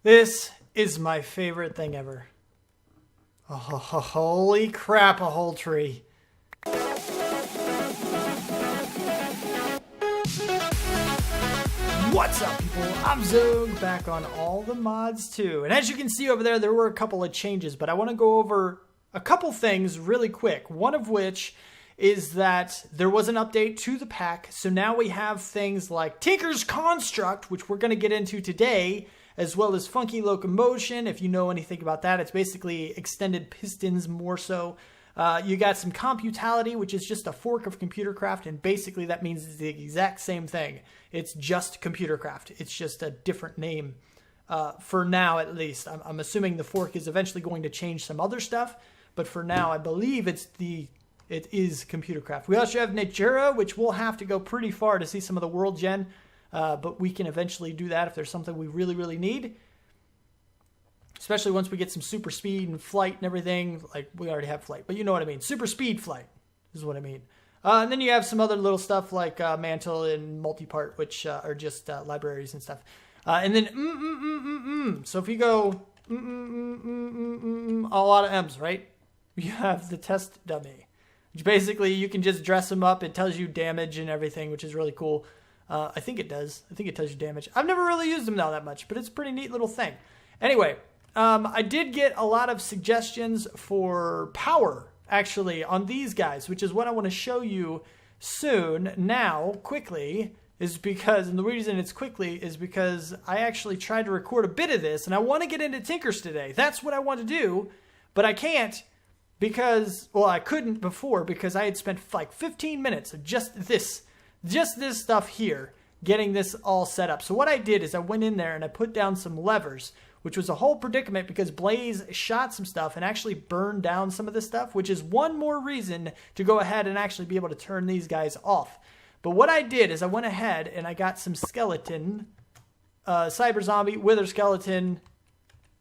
This is my favorite thing ever. Oh, holy crap, a whole tree. What's up, people? I'm Xogue, back on all the mods too. And as you can see over there were a couple of changes, but I want to go over a couple things really quick. One of which is that there was an update to the pack. So now we have things like Tinker's Construct, which we're going to get into today, as well as Funky Locomotion. If you know anything about that, it's basically extended pistons more so. You got some Computality, which is just a fork of Computercraft, and basically that means it's the exact same thing. It's just Computercraft. It's just a different name for now, at least. I'm assuming the fork is eventually going to change some other stuff, but for now, I believe it is Computercraft. We also have Natura, which we'll have to go pretty far to see some of the world gen, but we can eventually do that if there's something we really, really need. Especially once we get some super speed and flight and everything. Like, we already have flight, but you know what I mean. Super speed flight is what I mean. And then you have some other little stuff like Mantle and Multipart, which are just libraries and stuff. And then So if you go a lot of M's, right? You have the test dummy, which basically you can just dress them up. It tells you damage and everything, which is really cool. I think it does. I think it tells you damage. I've never really used them now that much, but it's a pretty neat little thing. Anyway, I did get a lot of suggestions for power, actually, on these guys, which is what I want to show you soon. Now, quickly, is because, and the reason it's quickly is because I actually tried to record a bit of this, and I want to get into Tinkers today. That's what I want to do, but I can't because, well, I couldn't before because I had spent like 15 minutes of just this stuff here, getting this all set up. So what I did is I went in there and I put down some levers, which was a whole predicament because Blaze shot some stuff and actually burned down some of this stuff, which is one more reason to go ahead and actually be able to turn these guys off. But what I did is I went ahead and I got some skeleton, Cyber Zombie, Wither Skeleton,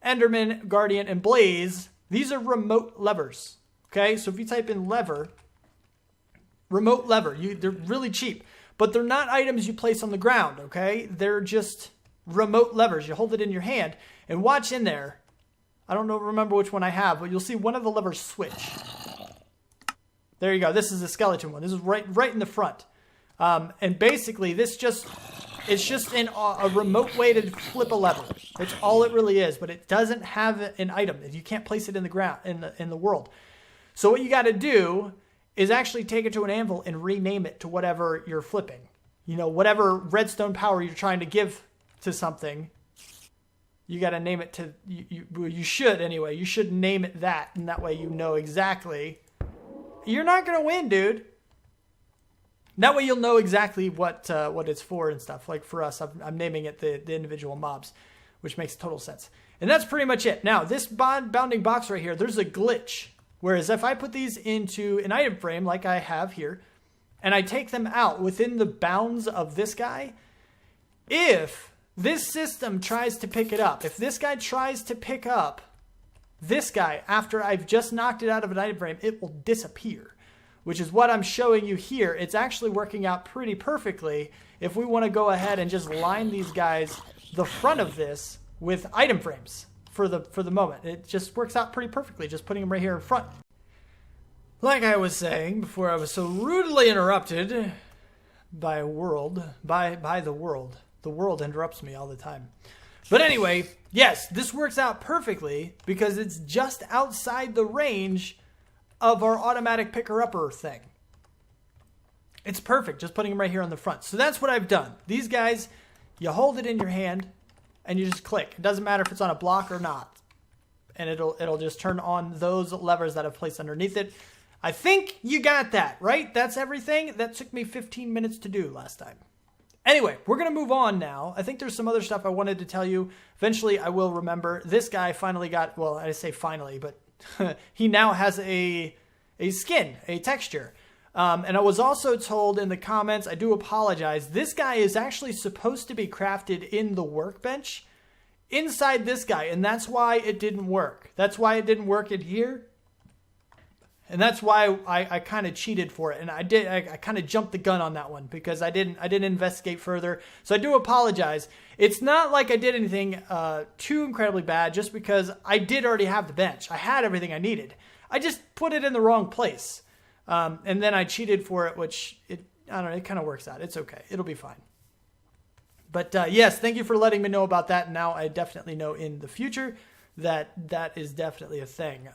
Enderman, Guardian, and Blaze. These are remote levers, okay? So if you type in lever, remote lever, they're really cheap, but they're not items you place on the ground, okay? They're just remote levers. You hold it in your hand and watch in there. I don't remember which one I have, but you'll see one of the levers switch. There you go. This is the skeleton one. This is right in the front. And basically it's just a remote way to flip a lever. That's all it really is, but it doesn't have an item. You can't place it in the ground, in the world. So what you got to do is actually take it to an anvil and rename it to whatever you're flipping. You know, whatever redstone power you're trying to give to something, you got to name it to, you should anyway. You should name it that, and that way you know exactly. You're not going to win, dude. That way you'll know exactly what it's for and stuff. Like for us, I'm naming it the individual mobs, which makes total sense. And that's pretty much it. Now, this bounding box right here, there's a glitch. Whereas if I put these into an item frame like I have here, and I take them out within the bounds of this guy, if this system tries to pick it up, if this guy tries to pick up this guy after I've just knocked it out of an item frame, it will disappear, which is what I'm showing you here. It's actually working out pretty perfectly if we want to go ahead and just line these guys, the front of this, with item frames. For the moment, it just works out pretty perfectly, just putting them right here in front. Like I was saying before I was so rudely interrupted by the world. The world interrupts me all the time. But anyway, yes, this works out perfectly because it's just outside the range of our automatic picker-upper thing. It's perfect, just putting them right here on the front. So that's what I've done. These guys, you hold it in your hand, and you just click. It doesn't matter if it's on a block or not. And it'll just turn on those levers that I've placed underneath it. I think you got that, right? That's everything. That took me 15 minutes to do last time. Anyway, we're going to move on now. I think there's some other stuff I wanted to tell you. Eventually, I will remember. This guy finally got, well, I say finally, but he now has a skin, a texture. And I was also told in the comments, I do apologize, this guy is actually supposed to be crafted in the workbench inside this guy, and that's why it didn't work. That's why it didn't work in here. And that's why I kind of cheated for it. And I kind of jumped the gun on that one because I didn't investigate further. So I do apologize. It's not like I did anything too incredibly bad, just because I did already have the bench. I had everything I needed. I just put it in the wrong place. And then I cheated for it, which I don't know, it kind of works out. It's okay. It'll be fine. But yes, thank you for letting me know about that. Now I definitely know in the future that is definitely a thing.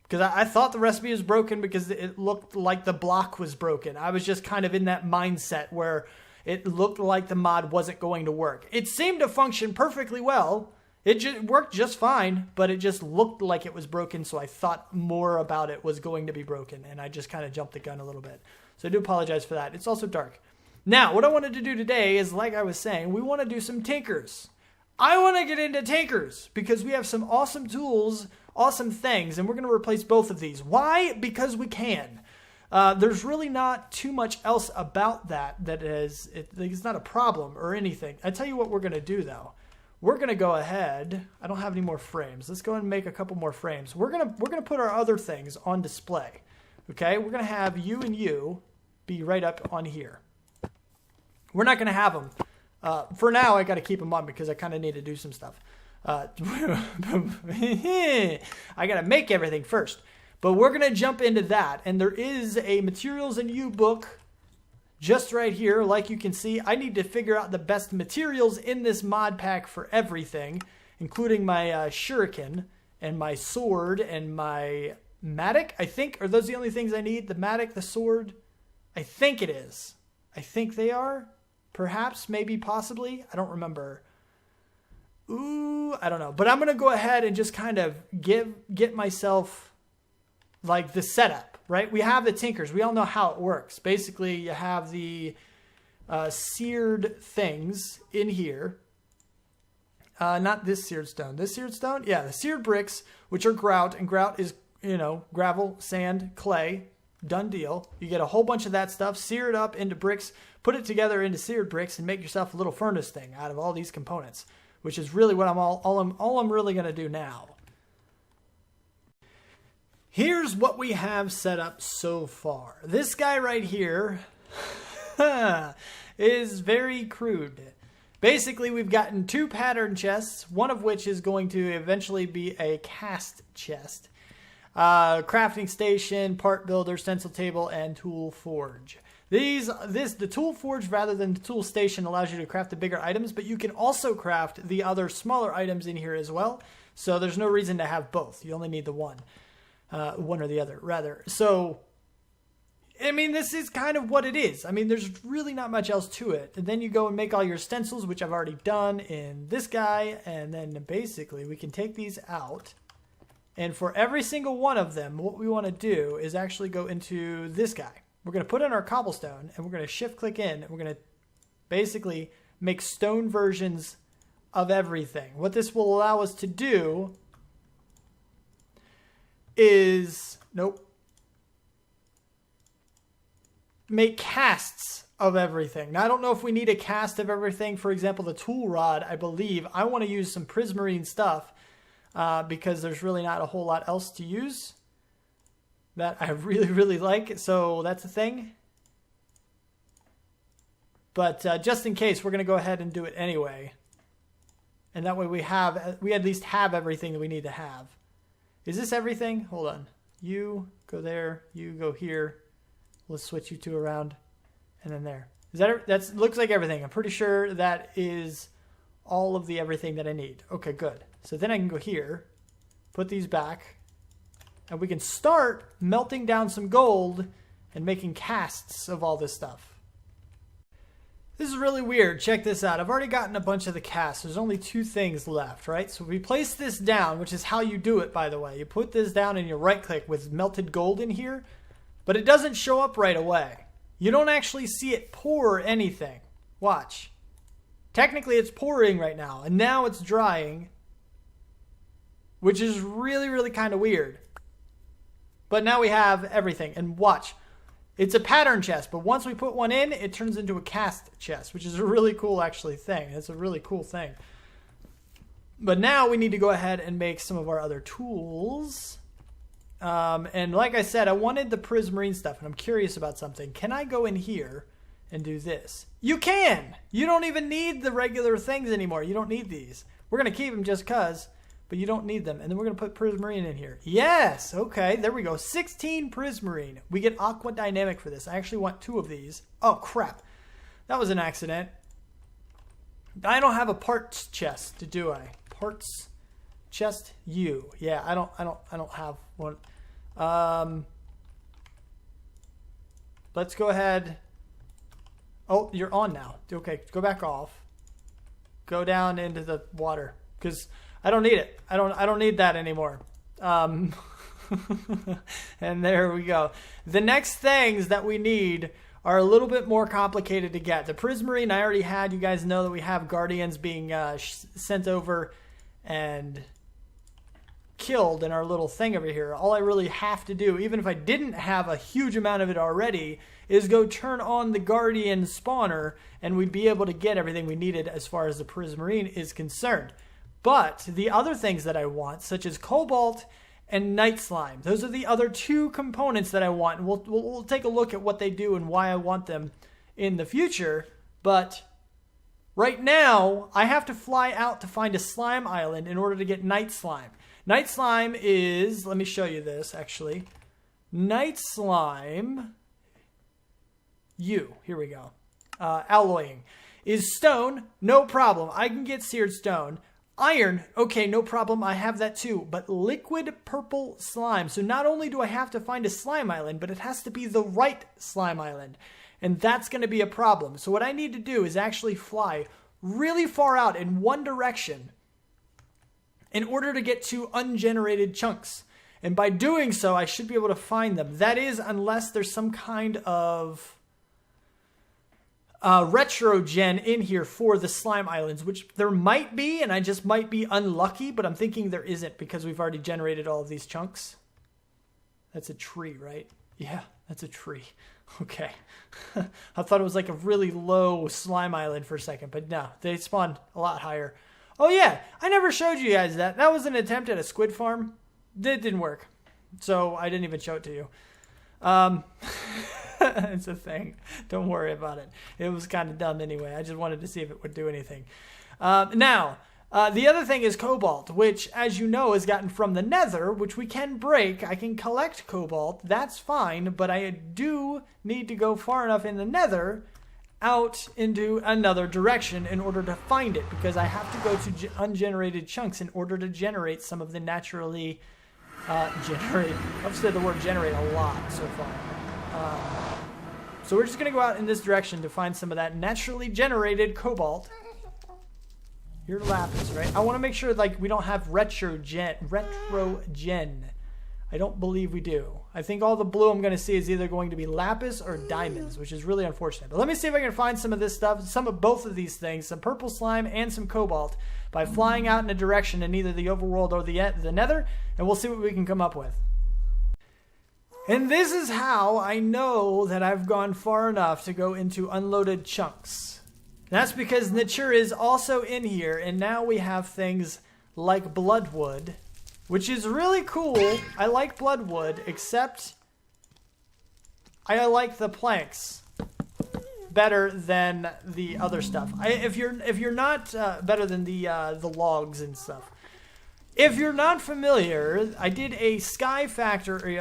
Because I thought the recipe was broken because it looked like the block was broken. I was just kind of in that mindset where it looked like the mod wasn't going to work. It seemed to function perfectly well. It worked just fine, but it just looked like it was broken, so I thought more about it was going to be broken, and I just kind of jumped the gun a little bit. So I do apologize for that. It's also dark. Now, what I wanted to do today is, like I was saying, we want to do some tinkers. I want to get into tinkers because we have some awesome tools, awesome things, and we're going to replace both of these. Why? Because we can. There's really not too much else about that it's not a problem or anything. I tell you what we're going to do, though. We're going to go ahead. I don't have any more frames. Let's go ahead and make a couple more frames. We're going to put our other things on display. Okay? We're going to have you and you be right up on here. We're not going to have them. For now, I got to keep them on because I kind of need to do some stuff. I got to make everything first. But we're going to jump into that. And there is a Materials and You book just right here. Like you can see, I need to figure out the best materials in this mod pack for everything, including my shuriken and my sword and my mattock, I think. Are those the only things I need? The mattock, the sword? I think it is. I think they are. Perhaps, maybe, possibly. I don't remember. Ooh, I don't know. But I'm going to go ahead and just kind of get myself like the setup, right? We have the tinkers. We all know how it works. Basically, you have the seared things in here. Not this seared stone. This seared stone? Yeah, the seared bricks, which are grout. And grout is, gravel, sand, clay. Done deal. You get a whole bunch of that stuff, sear it up into bricks, put it together into seared bricks, and make yourself a little furnace thing out of all these components, which is really what I'm really going to do now. Here's what we have set up so far. This guy right here is very crude. Basically, we've gotten 2 pattern chests, one of which is going to eventually be a cast chest. Crafting station, part builder, stencil table, and tool forge. The tool forge rather than the tool station allows you to craft the bigger items, but you can also craft the other smaller items in here as well. So there's no reason to have both. You only need the one or the other, rather. So, I mean, this is kind of what it is. I mean, there's really not much else to it. And then you go and make all your stencils, which I've already done in this guy, and then basically we can take these out. And for every single one of them, what we want to do is actually go into this guy. We're going to put in our cobblestone, and we're going to shift-click in, and we're going to basically make stone versions of everything. What this will allow us to do is, make casts of everything. Now, I don't know if we need a cast of everything. For example, the tool rod, I believe. I want to use some prismarine stuff. Because there's really not a whole lot else to use that I really, really like. So that's a thing. But just in case, we're going to go ahead and do it anyway. And that way we at least have everything that we need to have. Is this everything? Hold on. You go there. You go here. Let's switch you 2 around. And then there. That looks like everything. I'm pretty sure that is all of the everything that I need. Okay, good. So then I can go here, put these back, and we can start melting down some gold and making casts of all this stuff. This is really weird. Check this out. I've already gotten a bunch of the casts. There's only 2 things left, right? So we place this down, which is how you do it, by the way. You put this down and you right-click with melted gold in here, but it doesn't show up right away. You don't actually see it pour anything. Watch. Technically, it's pouring right now, and now it's drying, which is really, really kind of weird. But now we have everything. And watch. It's a pattern chest, but once we put one in, it turns into a cast chest, which is a really cool, actually, thing. It's a really cool thing. But now we need to go ahead and make some of our other tools. And like I said, I wanted the prismarine stuff, and I'm curious about something. Can I go in here and do this? You can! You don't even need the regular things anymore. You don't need these. We're going to keep them just because, but you don't need them. And then we're going to put prismarine in here. Yes! Okay, there we go. 16 prismarine. We get aqua dynamic for this. I actually want 2 of these. Oh, crap. That was an accident. I don't have a parts chest, do I? Parts chest U. Yeah, I don't have one. Let's go ahead. Oh, you're on now. Okay, go back off. Go down into the water because I don't need it. I don't need that anymore. And there we go. The next things that we need are a little bit more complicated to get. The prismarine I already had. You guys know that we have guardians being sent over and killed in our little thing over here. All I really have to do, even if I didn't have a huge amount of it already, is go turn on the guardian spawner and we'd be able to get everything we needed as far as the prismarine is concerned. But the other things that I want, such as cobalt and night slime, those are the other 2 components that I want. And we'll take a look at what they do and why I want them in the future. But right now, I have to fly out to find a slime island in order to get night slime. Night slime is, let me show you this actually. Night slime, here we go. Alloying is stone, no problem. I can get seared stone. Iron, okay, no problem. I have that too. But liquid purple slime. So not only do I have to find a slime island, but it has to be the right slime island. And that's going to be a problem. So what I need to do is actually fly really far out in one direction in order to get to ungenerated chunks. And by doing so, I should be able to find them. That is, unless there's some kind of retro gen in here for the slime islands, which there might be, and I just might be unlucky, but I'm thinking there isn't because we've already generated all of these chunks. That's a tree, right? Yeah, that's a tree. Okay. I thought it was like a really low slime island for a second, but no, they spawn a lot higher. Oh yeah, I never showed you guys that. That was an attempt at a squid farm. It didn't work, so I didn't even show it to you. It's a thing. Don't worry about it. It was kind of dumb anyway. I just wanted to see if it would do anything. Now, the other thing is cobalt, which, as you know, is gotten from the nether, which we can break. I can collect cobalt. That's fine, but I do need to go far enough in the nether out into another direction in order to find it, because I have to go to ungenerated chunks in order to generate some of the naturally generated. I've said the word generate a lot so far. So we're just going to go out in this direction to find some of that naturally generated cobalt. You're lapis, right? I want to make sure like we don't have retro gen. I don't believe we do. I think all the blue I'm going to see is either going to be lapis or diamonds, which is really unfortunate. But let me see if I can find some of this stuff, some of both of these things, some purple slime and some cobalt, by flying out in a direction in either the overworld or the nether, and we'll see what we can come up with. And this is how I know that I've gone far enough to go into unloaded chunks. That's because nature is also in here, and now we have things like bloodwood, which is really cool. I like bloodwood, except I like the planks better than the other stuff. If you're not better than the logs and stuff. If you're not familiar, I did a Sky Factory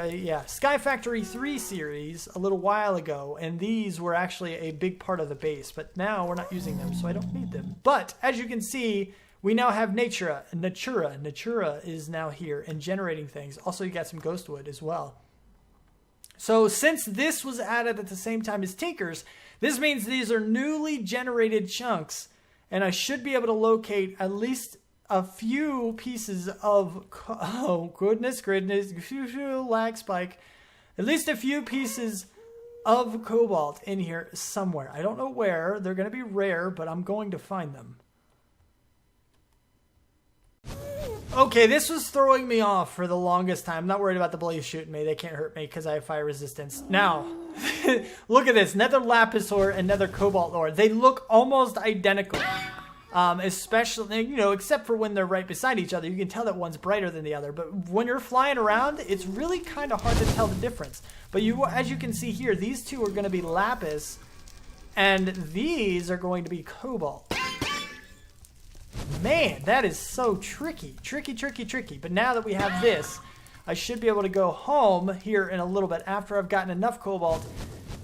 3 series a little while ago, and these were actually a big part of the base, but now we're not using them, so I don't need them. But as you can see, we now have Natura. Natura is now here and generating things. Also, you got some ghost wood as well. So since this was added at the same time as Tinker's, this means these are newly generated chunks, and I should be able to locate at least a few pieces of, oh goodness, lag spike, at least a few pieces of cobalt in here somewhere. I don't know where. They're going to be rare, but I'm going to find them. Okay, this was throwing me off for the longest time. I'm not worried about the blaze shooting me. They can't hurt me because I have fire resistance. Now, look at this. Nether lapis ore and nether cobalt ore. They look almost identical. Especially, except for when they're right beside each other. You can tell that one's brighter than the other. But when you're flying around, it's really kind of hard to tell the difference. But as you can see here, these two are going to be lapis, and these are going to be cobalt. Man, that is so tricky. Tricky. But now that we have this, I should be able to go home here in a little bit after I've gotten enough cobalt.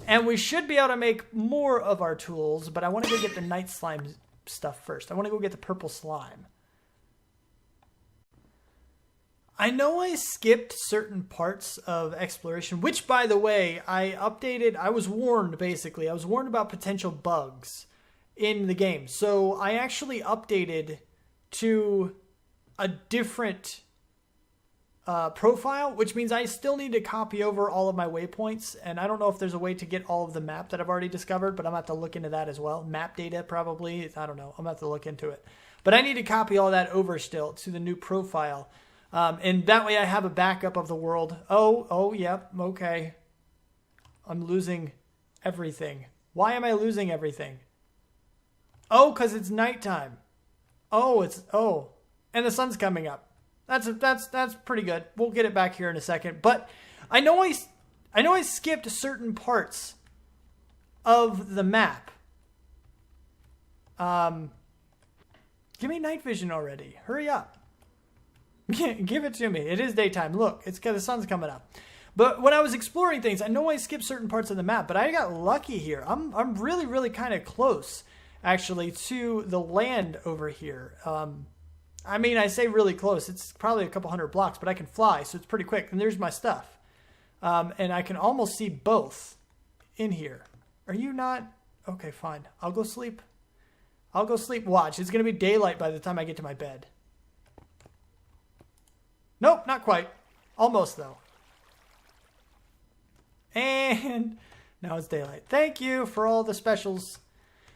And we should be able to make more of our tools, but I want to go get the night slime stuff first. I want to go get the purple slime. I know I skipped certain parts of exploration, which, by the way, I updated. I was warned, basically. I was warned about potential bugs in the game. So I actually updated to a different profile, which means I still need to copy over all of my waypoints. And I don't know if there's a way to get all of the map that I've already discovered, but I'm going to have to look into that as well. Map data, probably. I don't know. I'm going to have to look into it. But I need to copy all that over still to the new profile. And that way I have a backup of the world. Oh, yep, okay. I'm losing everything. Why am I losing everything? Oh, because it's nighttime. Oh, and the sun's coming up. That's pretty good. We'll get it back here in a second. But I know I skipped certain parts of the map. Give me night vision already. Hurry up. Give it to me. It is daytime. Look, it's because the sun's coming up. But when I was exploring things, I know I skipped certain parts of the map, but I got lucky here. I'm really kind of close, actually, to the land over here. I mean, I say really close. It's probably a couple hundred blocks, but I can fly, so it's pretty quick. And there's my stuff. And I can almost see both in here. Are you not? Okay, fine. I'll go sleep. Watch. It's going to be daylight by the time I get to my bed. Nope, not quite. Almost, though. And now it's daylight. Thank you for all the specials.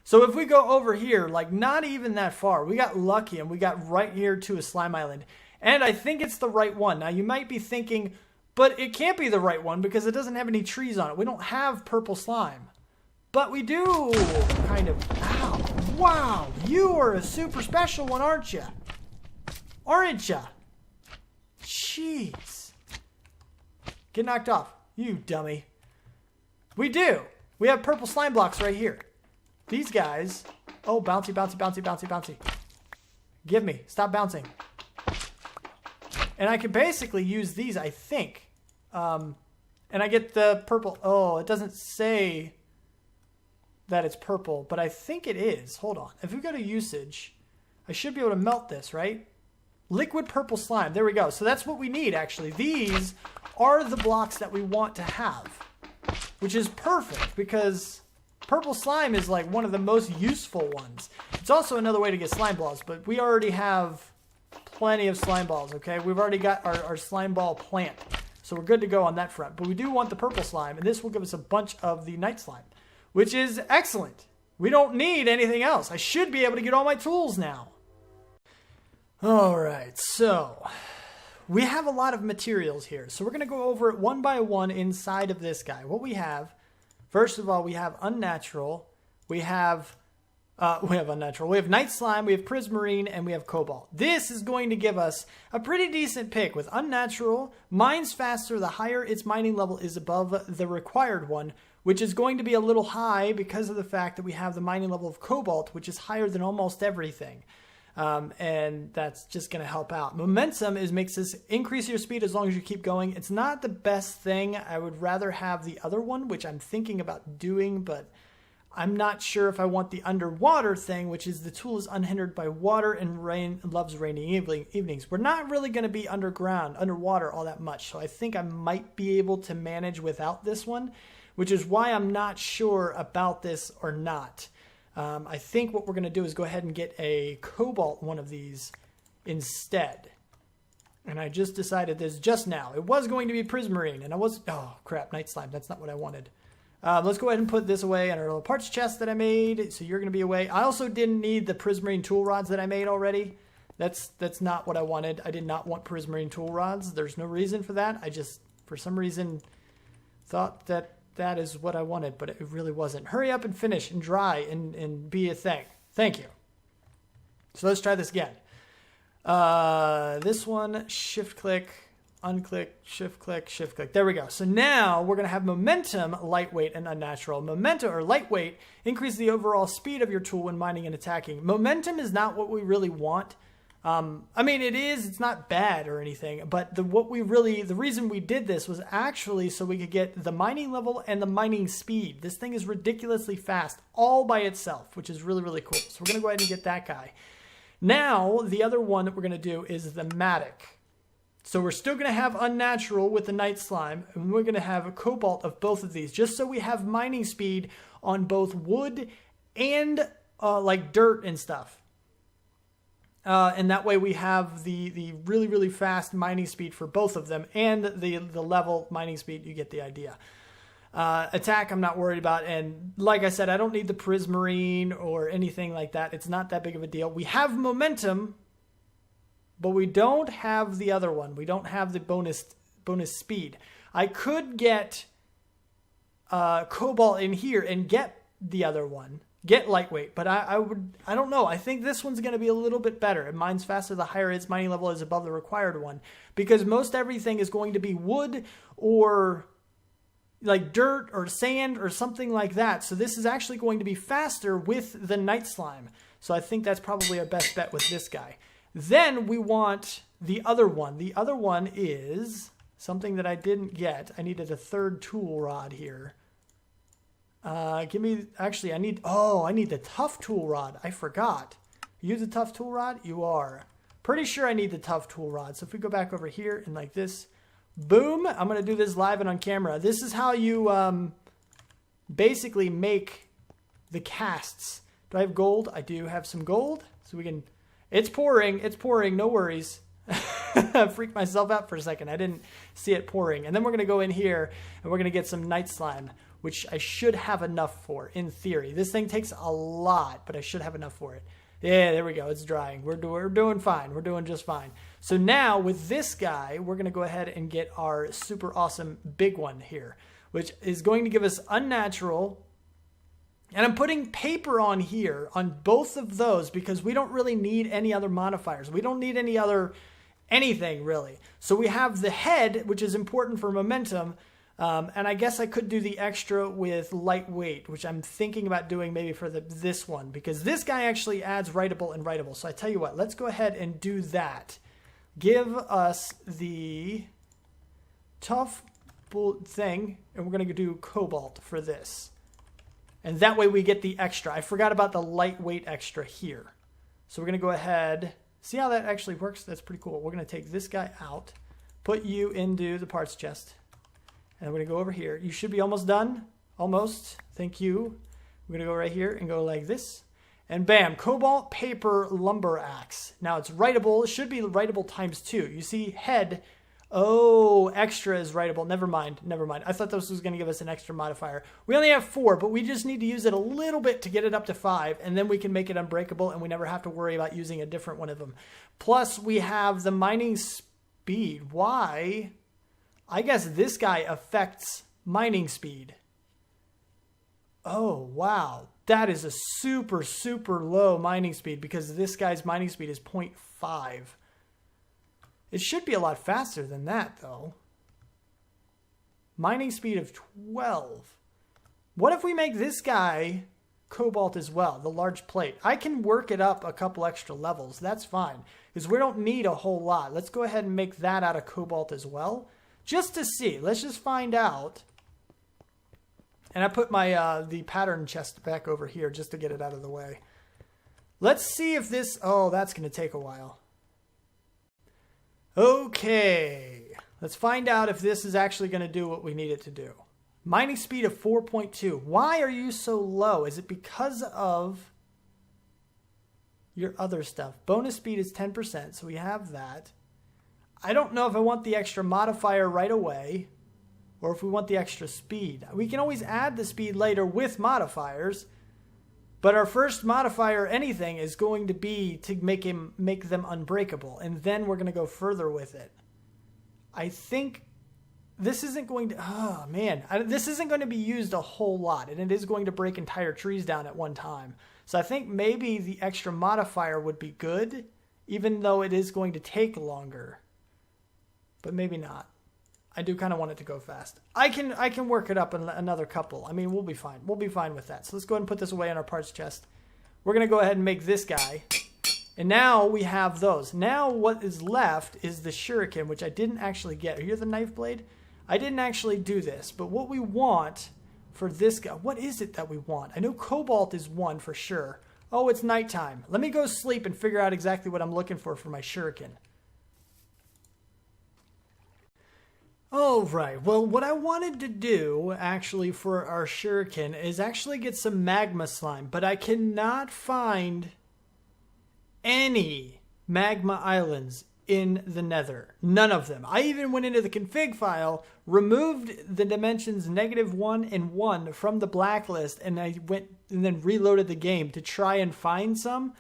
So if we go over here, like not even that far, we got lucky and we got right here to a slime island. And I think it's the right one. Now you might be thinking, but it can't be the right one because it doesn't have any trees on it. We don't have purple slime. But we do, kind of. Ow. Wow, you are a super special one, aren't you? Aren't you? Jeez. Get knocked off. You dummy. We do. We have purple slime blocks right here. These guys. Oh, bouncy. Give me. Stop bouncing. And I can basically use these, I think. And I get the purple. Oh, it doesn't say that it's purple, but I think it is. Hold on. If we go to usage, I should be able to melt this, right? Liquid purple slime. There we go. So that's what we need, actually. These are the blocks that we want to have, which is perfect because purple slime is like one of the most useful ones. It's also another way to get slime balls, but we already have plenty of slime balls, okay? We've already got our slime ball plant, so we're good to go on that front. But we do want the purple slime, and this will give us a bunch of the night slime, which is excellent. We don't need anything else. I should be able to get all my tools now. All right, so we have a lot of materials here. So we're going to go over it one by one inside of this guy. What we have, first of all, we have unnatural. We have unnatural. We have night slime, we have prismarine, and we have cobalt. This is going to give us a pretty decent pick with unnatural. Mines faster the higher its mining level is above the required one, which is going to be a little high because of the fact that we have the mining level of cobalt, which is higher than almost everything. And that's just going to help out. Momentum makes this increase your speed as long as you keep going. It's not the best thing. I would rather have the other one, which I'm thinking about doing, but I'm not sure if I want the underwater thing, which is the tool is unhindered by water and rain, loves rainy evenings. We're not really going to be underwater all that much. So I think I might be able to manage without this one, which is why I'm not sure about this or not. I think what we're going to do is go ahead and get a cobalt one of these instead. And I just decided this just now. It was going to be prismarine, and oh crap, night slime. That's not what I wanted. Let's go ahead and put this away in our little parts chest that I made. So you're going to be away. I also didn't need the prismarine tool rods that I made already. That's not what I wanted. I did not want prismarine tool rods. There's no reason for that. I just, for some reason, thought that is what I wanted, but it really wasn't. Hurry up and finish and dry and be a thing. Thank you. So let's try this again. This one, shift click, unclick, shift click, shift click. There we go. So now we're going to have momentum, lightweight, and unnatural. Momentum or lightweight increase the overall speed of your tool when mining and attacking. Momentum is not what we really want. I mean, it is, it's not bad or anything, but the reason we did this was actually so we could get the mining level and the mining speed. This thing is ridiculously fast all by itself, which is really, really cool. So we're going to go ahead and get that guy. Now, the other one that we're going to do is the Matic. So we're still going to have unnatural with the night slime, and we're going to have a cobalt of both of these, just so we have mining speed on both wood and like dirt and stuff. And that way we have the really, really fast mining speed for both of them and the level mining speed. You get the idea. Attack, I'm not worried about. And like I said, I don't need the prismarine or anything like that. It's not that big of a deal. We have momentum, but we don't have the other one. We don't have the bonus speed. I could get cobalt in here and get the other one. Get lightweight, but I don't know. I think this one's going to be a little bit better. It mines faster the higher its mining level is above the required one, because most everything is going to be wood or like dirt or sand or something like that. So this is actually going to be faster with the night slime. So I think that's probably our best bet with this guy. Then we want the other one. The other one is something that I didn't get. I needed a third tool rod here. I need the tough tool rod. I forgot. Use the tough tool rod? You are. Pretty sure I need the tough tool rod. So if we go back over here and like this, boom, I'm going to do this live and on camera. This is how you basically make the casts. Do I have gold? I do have some gold. So we can, it's pouring, no worries. I freaked myself out for a second. I didn't see it pouring. And then we're going to go in here and we're going to get some night slime, which I should have enough for, in theory. This thing takes a lot, but I should have enough for it. Yeah, there we go. It's drying. We're doing fine. We're doing just fine. So now with this guy, we're going to go ahead and get our super awesome big one here, which is going to give us unnatural. And I'm putting paper on here on both of those because we don't really need any other modifiers. We don't need any other anything really. So we have the head, which is important for momentum. And I guess I could do the extra with lightweight, which I'm thinking about doing maybe for this one, because this guy actually adds writable and writable. So I tell you what, let's go ahead and do that. Give us the tough thing, and we're going to do cobalt for this. And that way we get the extra. I forgot about the lightweight extra here. So we're going to go ahead. See how that actually works? That's pretty cool. We're going to take this guy out, put you into the parts chest. And I'm going to go over here. You should be almost done. Almost. Thank you. We're going to go right here and go like this. And bam, cobalt paper lumber axe. Now it's writable. It should be writable times 2. You see head. Oh, extra is writable. Never mind. Never mind. I thought this was going to give us an extra modifier. We only have 4, but we just need to use it a little bit to get it up to 5. And then we can make it unbreakable and we never have to worry about using a different one of them. Plus we have the mining speed. Why? I guess this guy affects mining speed. Oh, wow. That is a super, super low mining speed because this guy's mining speed is 0.5. It should be a lot faster than that, though. Mining speed of 12. What if we make this guy cobalt as well, the large plate? I can work it up a couple extra levels. That's fine because we don't need a whole lot. Let's go ahead and make that out of cobalt as well. Just to see. Let's just find out. And I put my the pattern chest back over here just to get it out of the way. Let's see if this... Oh, that's going to take a while. Okay. Let's find out if this is actually going to do what we need it to do. Mining speed of 4.2. Why are you so low? Is it because of your other stuff? Bonus speed is 10%, so we have that. I don't know if I want the extra modifier right away or if we want the extra speed. We can always add the speed later with modifiers, but our first modifier, anything, is going to be to make them unbreakable, and then we're going to go further with it. I think this isn't going to, oh man, this isn't going to be used a whole lot, and it is going to break entire trees down at one time. So I think maybe the extra modifier would be good, even though it is going to take longer. But maybe not. I do kind of want it to go fast. I can work it up in another couple. I mean, we'll be fine. We'll be fine with that. So let's go ahead and put this away in our parts chest. We're going to go ahead and make this guy. And now we have those. Now what is left is the shuriken, which I didn't actually get. Here's the knife blade. I didn't actually do this. But what we want for this guy, what is it that we want? I know cobalt is one for sure. Oh, it's nighttime. Let me go sleep and figure out exactly what I'm looking for my shuriken. All right, well, what I wanted to do, actually, for our shuriken is actually get some magma slime, but I cannot find any magma islands in the nether. None of them. I even went into the config file, removed the dimensions -1 and 1 from the blacklist, and I went and then reloaded the game to try and find some.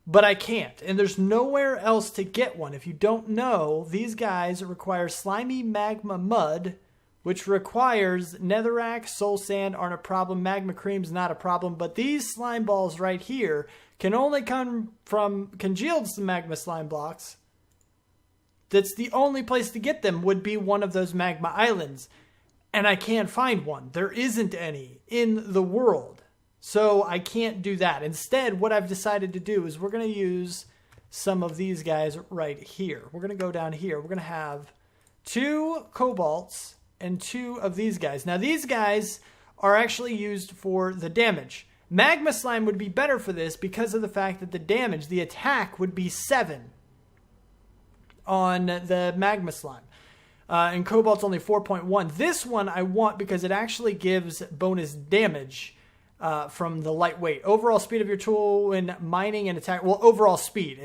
But I can't, and there's nowhere else to get one. If you don't know, these guys require slimy magma mud, which requires netherrack, soul sand aren't a problem, magma cream's not a problem, but these slime balls right here can only come from congealed magma slime blocks. That's the only place to get them would be one of those magma islands, and I can't find one. There isn't any in the world. So I can't do that. Instead, what I've decided to do is we're going to use some of these guys right here. We're going to go down here. We're going to have 2 cobalts and 2 of these guys. Now, these guys are actually used for the damage. Magma slime would be better for this because of the fact that the damage, the attack, would be 7 on the magma slime. And cobalt's only 4.1. This one I want because it actually gives bonus damage. From the lightweight. Overall speed of your tool when mining and attack. Well, overall speed.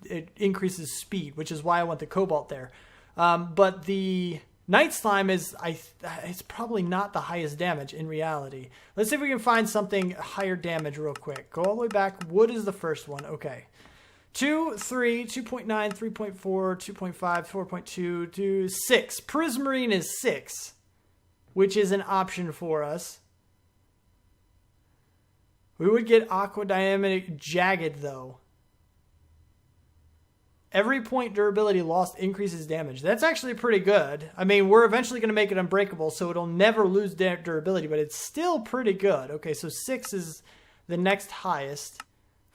It increases speed, which is why I want the cobalt there. But the night slime is, it's probably not the highest damage in reality. Let's see if we can find something higher damage real quick. Go all the way back. Wood is the first one. Okay. 2, 3, 2.9, 3.4, 2.5, 4.2, 6. Prismarine is 6, which is an option for us. We would get aqua diamond jagged, though. Every point durability lost increases damage. That's actually pretty good. I mean, we're eventually going to make it unbreakable, so it'll never lose durability, but it's still pretty good. Okay, so 6 is the next highest.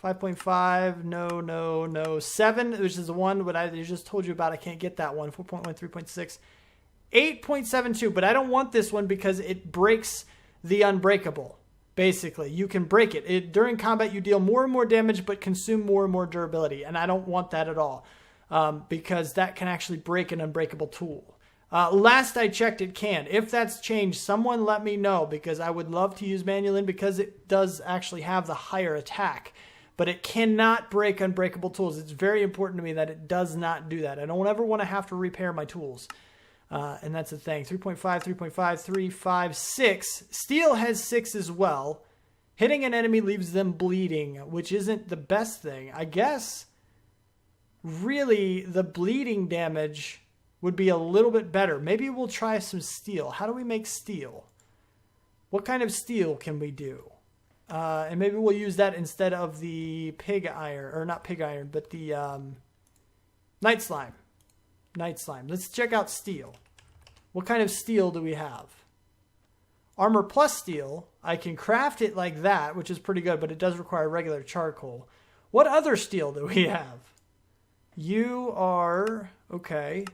5.5, no. 7, which is the one that I just told you about. I can't get that one. 4.1, 3.6. 8.72, but I don't want this one because it breaks the unbreakable. Basically, you can break it. During combat, you deal more and more damage, but consume more and more durability. And I don't want that at all, because that can actually break an unbreakable tool. Last I checked, it can. If that's changed, someone let me know, because I would love to use Manulin, because it does actually have the higher attack. But it cannot break unbreakable tools. It's very important to me that it does not do that. I don't ever want to have to repair my tools. And that's the thing. 3.5, 3.5, 3, 5, 6. Steel has 6 as well. Hitting an enemy leaves them bleeding, which isn't the best thing. I guess, really, the bleeding damage would be a little bit better. Maybe we'll try some steel. How do we make steel? What kind of steel can we do? And maybe we'll use that instead of the pig iron. Or not pig iron, but the night slime. Night slime. Let's check out steel. What kind of steel do we have? Armor plus steel. I can craft it like that, which is pretty good, but it does require regular charcoal. What other steel do we have? You are... Okay.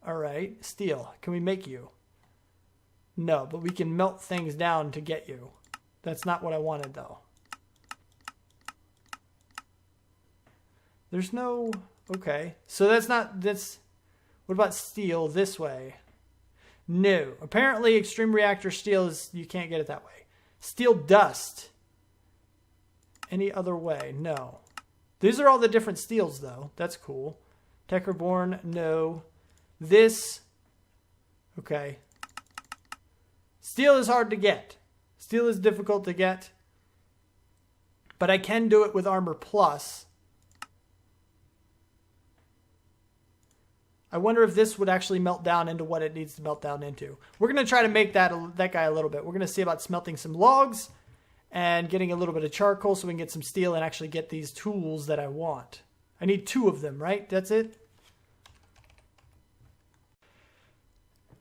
Alright. Steel. Can we make you? No, but we can melt things down to get you. That's not what I wanted, though. There's no... Okay. So that's not... That's... What about steel this way? No. Apparently, extreme reactor steel is... You can't get it that way. Steel dust. Any other way? No. These are all the different steels, though. That's cool. Tech Reborn? No. This... Okay. Steel is hard to get. Steel is difficult to get. But I can do it with Armor Plus. I wonder if this would actually melt down into what it needs to melt down into. We're going to try to make that guy a little bit. We're going to see about smelting some logs and getting a little bit of charcoal so we can get some steel and actually get these tools that I want. I need 2 of them, right? That's it?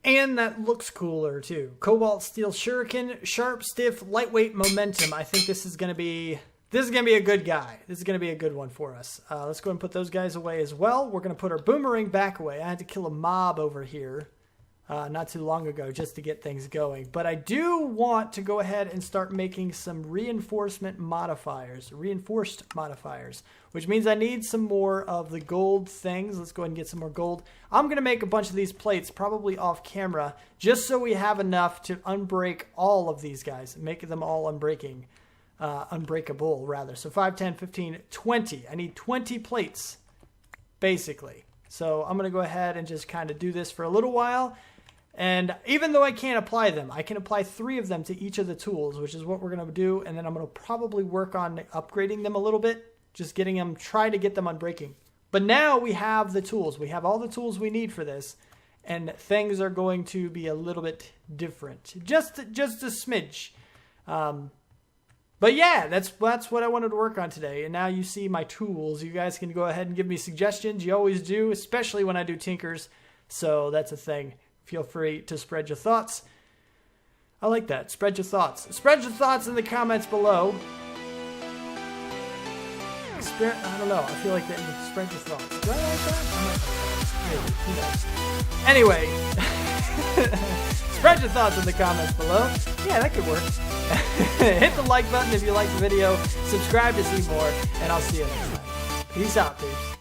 And that looks cooler too. Cobalt steel shuriken, sharp, stiff, lightweight momentum. I think this is going to be a good guy. This is going to be a good one for us. Let's go ahead and put those guys away as well. We're going to put our boomerang back away. I had to kill a mob over here not too long ago just to get things going. But I do want to go ahead and start making some reinforced modifiers, which means I need some more of the gold things. Let's go ahead and get some more gold. I'm going to make a bunch of these plates, probably off camera, just so we have enough to unbreak all of these guys, make them all unbreakable rather. So 5, 10, 15, 20. I need 20 plates, basically. So I'm going to go ahead and just kind of do this for a little while. And even though I can't apply them, I can apply 3 of them to each of the tools, which is what we're going to do. And then I'm going to probably work on upgrading them a little bit, just getting them, try to get them unbreaking. But now we have the tools. We have all the tools we need for this. And things are going to be a little bit different. Just a smidge. But yeah, that's what I wanted to work on today. And now you see my tools. You guys can go ahead and give me suggestions. You always do, especially when I do tinkers. So that's a thing. Feel free to spread your thoughts. I like that. Spread your thoughts. Spread your thoughts in the comments below. I don't know. I feel like that. Spread your thoughts. Do I like that? Maybe. Who knows? Anyway. Spread your thoughts in the comments below. Yeah, that could work. Hit the like button if you liked the video. Subscribe to see more. And I'll see you next time. Peace out, peeps.